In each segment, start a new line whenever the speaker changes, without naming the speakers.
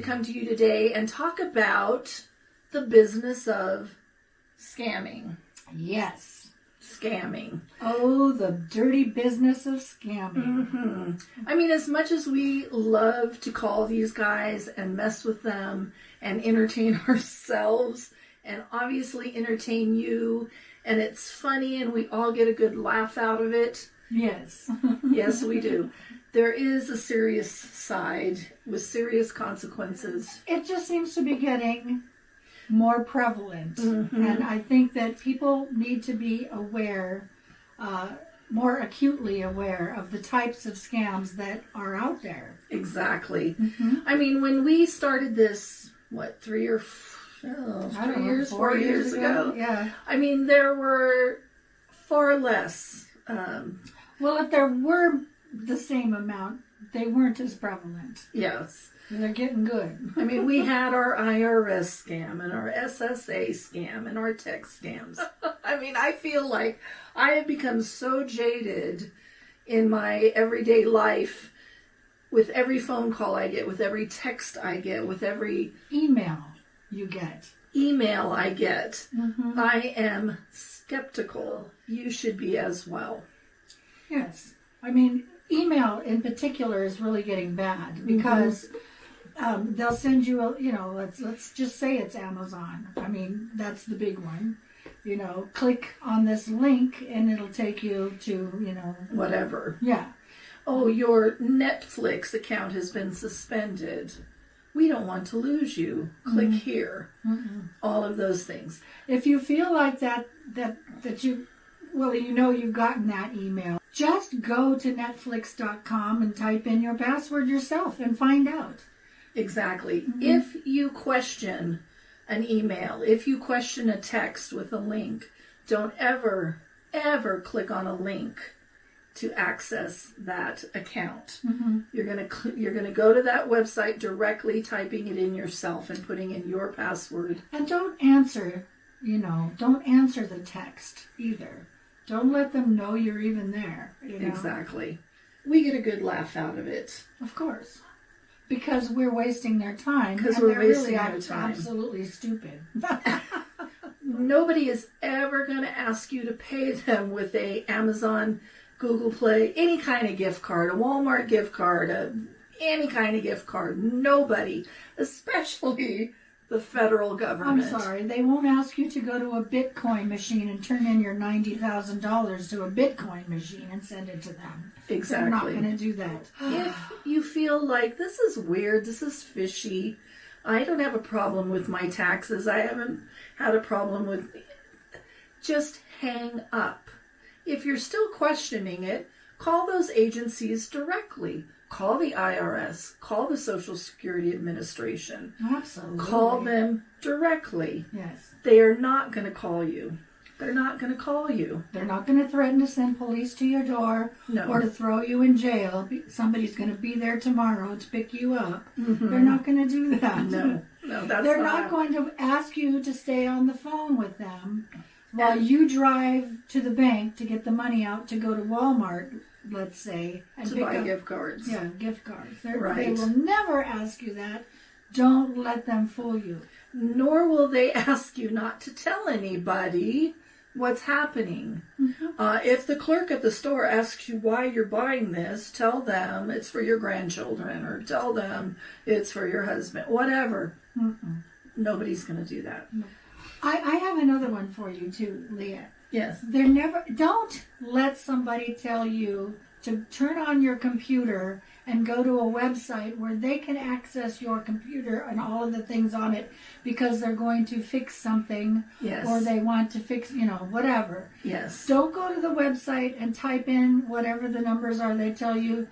to come to you today and talk about the business of scamming.
Yes.
Scamming.
Oh, the dirty business of scamming.
Mm-hmm. I mean, as much as we love to call these guys and mess with them and entertain ourselves and obviously entertain you, and it's funny and we all get a good laugh out of it.
Yes.
Yes, we do. There is a serious side with serious consequences.
It just seems to be getting more prevalent.
Mm-hmm.
And I think that people need to be aware, more acutely aware of the types of scams that are out there.
Exactly.
Mm-hmm.
I mean, when we started this, 4 years ago?
Yeah.
I mean, there were far less.
Well, if there were the same amount, they weren't as prevalent.
Yes.
They're getting good.
I mean, we had our IRS scam and our SSA scam and our tech scams. I mean, I feel like I have become so jaded in my everyday life with every phone call I get, with every text I get, with every
email you get.
Email I get.
Mm-hmm.
I am skeptical. You should be as well.
Yes. I mean, email in particular is really getting bad because they'll send you let's just say it's Amazon. I mean, that's the big one. Click on this link and it'll take you to,
whatever.
Yeah.
Oh, your Netflix account has been suspended. We don't want to lose you. Click here.
Mm-mm.
All of those things.
If you feel like that you've gotten that email, just go to Netflix.com and type in your password yourself and find out.
Exactly.
Mm-hmm.
If you question an email, if you question a text with a link, don't ever click on a link to access that account.
Mm-hmm.
You're gonna go to that website directly, typing it in yourself and putting in your password.
And don't answer the text either. Don't let them know you're even there.
Exactly. We get a good laugh out of it.
Of course. Because we're wasting their time.
Because
we're
wasting
really
their time.
Absolutely stupid.
Nobody is ever going to ask you to pay them with a Amazon, Google Play, any kind of gift card, a Walmart gift card, any kind of gift card. Nobody, especially the federal government.
I'm sorry, they won't ask you to go to a Bitcoin machine and turn in your $90,000 to a Bitcoin machine and send it to them.
Exactly.
They're not going to do that.
If you feel like this is weird, this is fishy, I don't have a problem with my taxes, I haven't had a problem with... Just hang up. If you're still questioning it, call those agencies directly. Call the IRS. Call the Social Security Administration.
Absolutely.
Call them directly.
Yes.
They are not going to call you. They're not going to call you.
They're not going to threaten to send police to your door or to throw you in jail. Somebody's going to be there tomorrow to pick you up. Mm-hmm. They're not going to do that.
No, that's
They're not going to ask you to stay on the phone with them while you drive to the bank to get the money out to go to Walmart, let's say, and
to buy gift cards.
Yeah, gift cards.
Right.
They will never ask you that. Don't let them fool you.
Nor will they ask you not to tell anybody what's happening. Mm-hmm. If the clerk at the store asks you why you're buying this, tell them it's for your grandchildren, or tell them it's for your husband, whatever. Mm-mm. Nobody's going to do that.
No. I have another one for you too, Leah.
Yes.
Don't let somebody tell you to turn on your computer and go to a website where they can access your computer and all of the things on it because they're going to fix something.
Yes.
Or they want to fix, whatever.
Yes.
Don't go to the website and type in whatever the numbers are they tell you.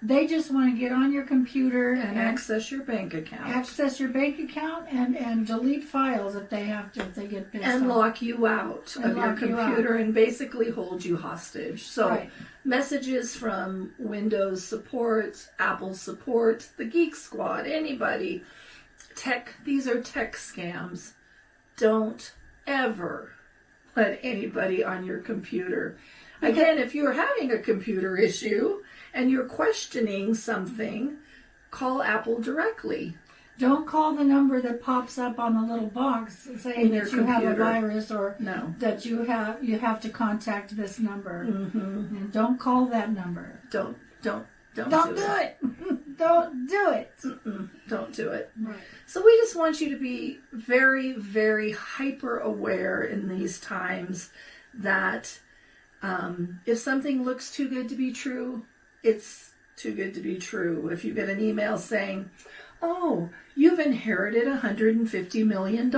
They just want to get on your computer
and access your bank account.
Access your bank account and delete files if they have to, if they get pissed off.
And lock you out of your computer and basically hold you hostage. So messages from Windows support, Apple support, the Geek Squad, anybody. These are tech scams. Don't ever let anybody on your computer. Again, if you're having a computer issue and you're questioning something, call Apple directly.
Don't call the number that pops up on the little box saying that you have a virus or that you have to contact this number. And don't call that number.
Don't do it.
Don't do it.
Don't do it.
Right.
So we just want you to be very, very hyper aware in these times that if something looks too good to be true, it's too good to be true. If you get an email saying, "Oh, you've inherited $150 million.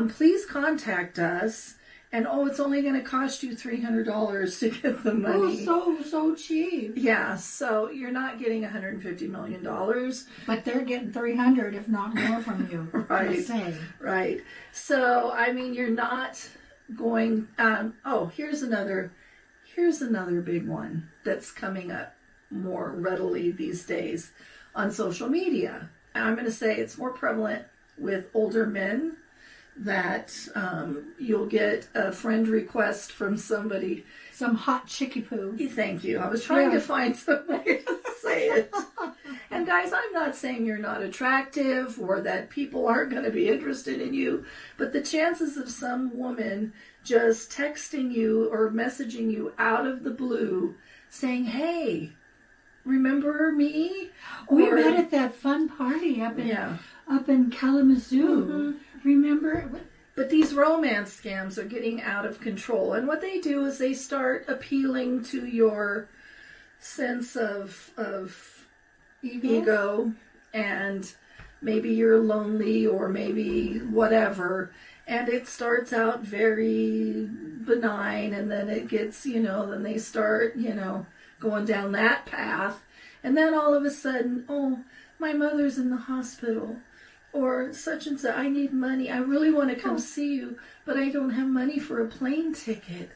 Please contact us." And it's only going to cost you $300 to get the money.
Oh, so cheap.
Yeah, so you're not getting $150 million.
But they're getting 300, if not more, from you.
Right. Right. So, I mean, you're not going. Here's another big one that's coming up more readily these days on social media. I'm going to say it's more prevalent with older men. That you'll get a friend request from somebody.
Some hot chickie poo.
Thank you. I was trying to find some way to say it. And guys, I'm not saying you're not attractive or that people aren't going to be interested in you, but the chances of some woman just texting you or messaging you out of the blue saying, "Hey, remember me?"
We met at that fun party up in Kalamazoo. Remember?
But these romance scams are getting out of control. And what they do is they start appealing to your sense of ego, and maybe you're lonely or maybe whatever. And it starts out very benign, and then it gets, then they start, going down that path. And then all of a sudden, "Oh, my mother's in the hospital." Or such and such, "I need money. I really want to come see you, but I don't have money for a plane ticket.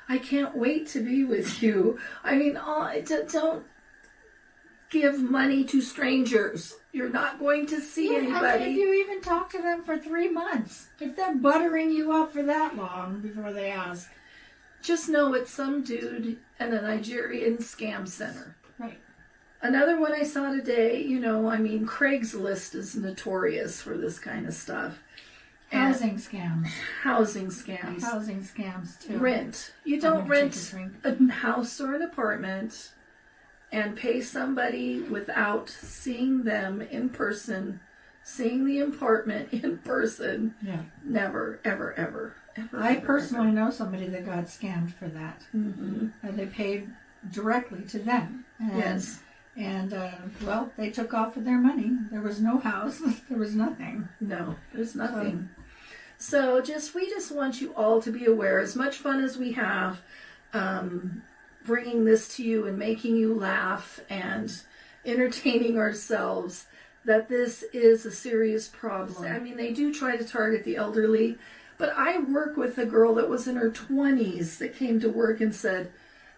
I can't wait to be with you." I mean, don't give money to strangers. You're not going to see anybody.
I mean, if you even talk to them for 3 months, if they're buttering you up for that long before they ask,
just know it's some dude in a Nigerian scam center.
Right.
Another one I saw today, Craigslist is notorious for this kind of stuff.
Housing scams.
Housing scams.
Housing scams, too.
Rent. You don't rent a house or an apartment and pay somebody without seeing them in person, seeing the apartment in person.
Yeah.
Never, ever, ever, ever.
I personally know somebody that got scammed for that.
Mm-hmm.
And they paid directly to them.
Yes.
And, they took off with their money. There was no house. There was nothing.
No, there's nothing. So we just want you all to be aware, as much fun as we have bringing this to you and making you laugh and entertaining ourselves, that this is a serious problem. I mean, they do try to target the elderly, but I work with a girl that was in her 20s that came to work and said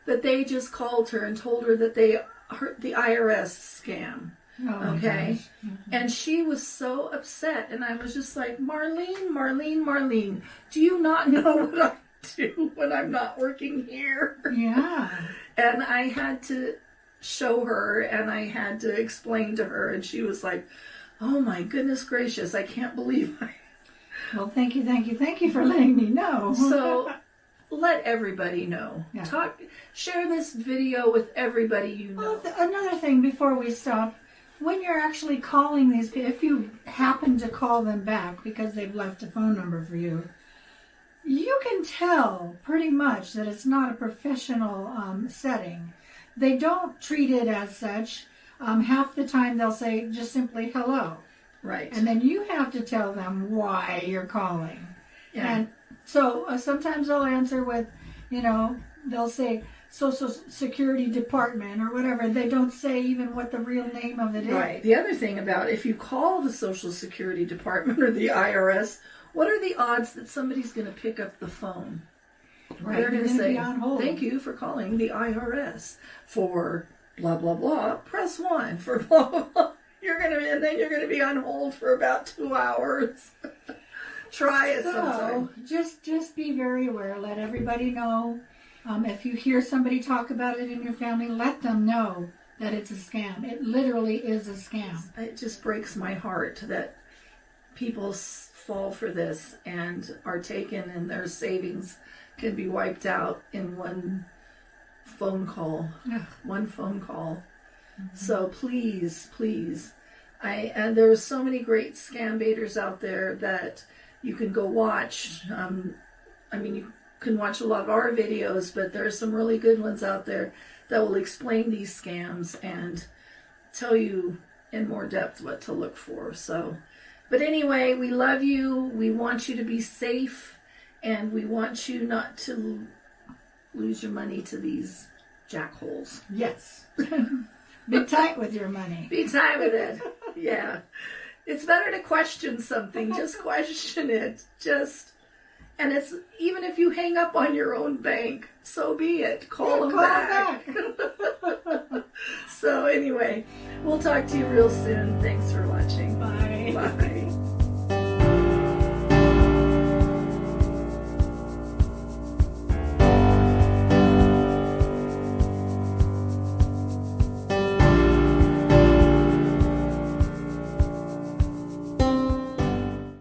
that they just called her and told her that the IRS scam.
Oh,
okay. Mm-hmm. And she was so upset, and I was just like, Marlene, do you not know what I do when I'm not working here?
Yeah.
And I had to show her, and I had to explain to her, and she was like, "Oh my goodness gracious, I can't believe I..."
Well, thank you for letting me know.
So let everybody know. Yeah. Share this video with everybody you know.
Well, another thing before we stop, when you're actually calling these people, if you happen to call them back because they've left a phone number for you, you can tell pretty much that it's not a professional setting. They don't treat it as such. Half the time they'll say just simply hello.
Right.
And then you have to tell them why you're calling. Yeah. And so sometimes they'll answer with, they'll say Social Security Department or whatever. They don't say even what the real name of it is.
Right. The other thing about if you call the Social Security Department or the IRS, what are the odds that somebody's going to pick up the phone? Right. They're going to say, "Thank you for calling the IRS for blah, blah, blah. Press 1 for blah, blah, blah." And then you're going to be on hold for about 2 hours. Try it sometime.
Just be very aware. Let everybody know. If you hear somebody talk about it in your family, let them know that it's a scam. It literally is a scam.
It just breaks my heart that people fall for this and are taken, and their savings can be wiped out in one phone call. One phone call. So please, please. And there are so many great scam baiters out there that you can go watch. You can watch a lot of our videos, but there are some really good ones out there that will explain these scams and tell you in more depth what to look for. So, but anyway, we love you. We want you to be safe, and we want you not to lose your money to these jackholes.
Yes. Be tight with your money.
Be tight with it. Yeah. It's better to question something. Just question it. And it's, even if you hang up on your own bank, so be it. Call them back. So anyway, we'll talk to you real soon. Thanks for watching.
Bye.
Bye.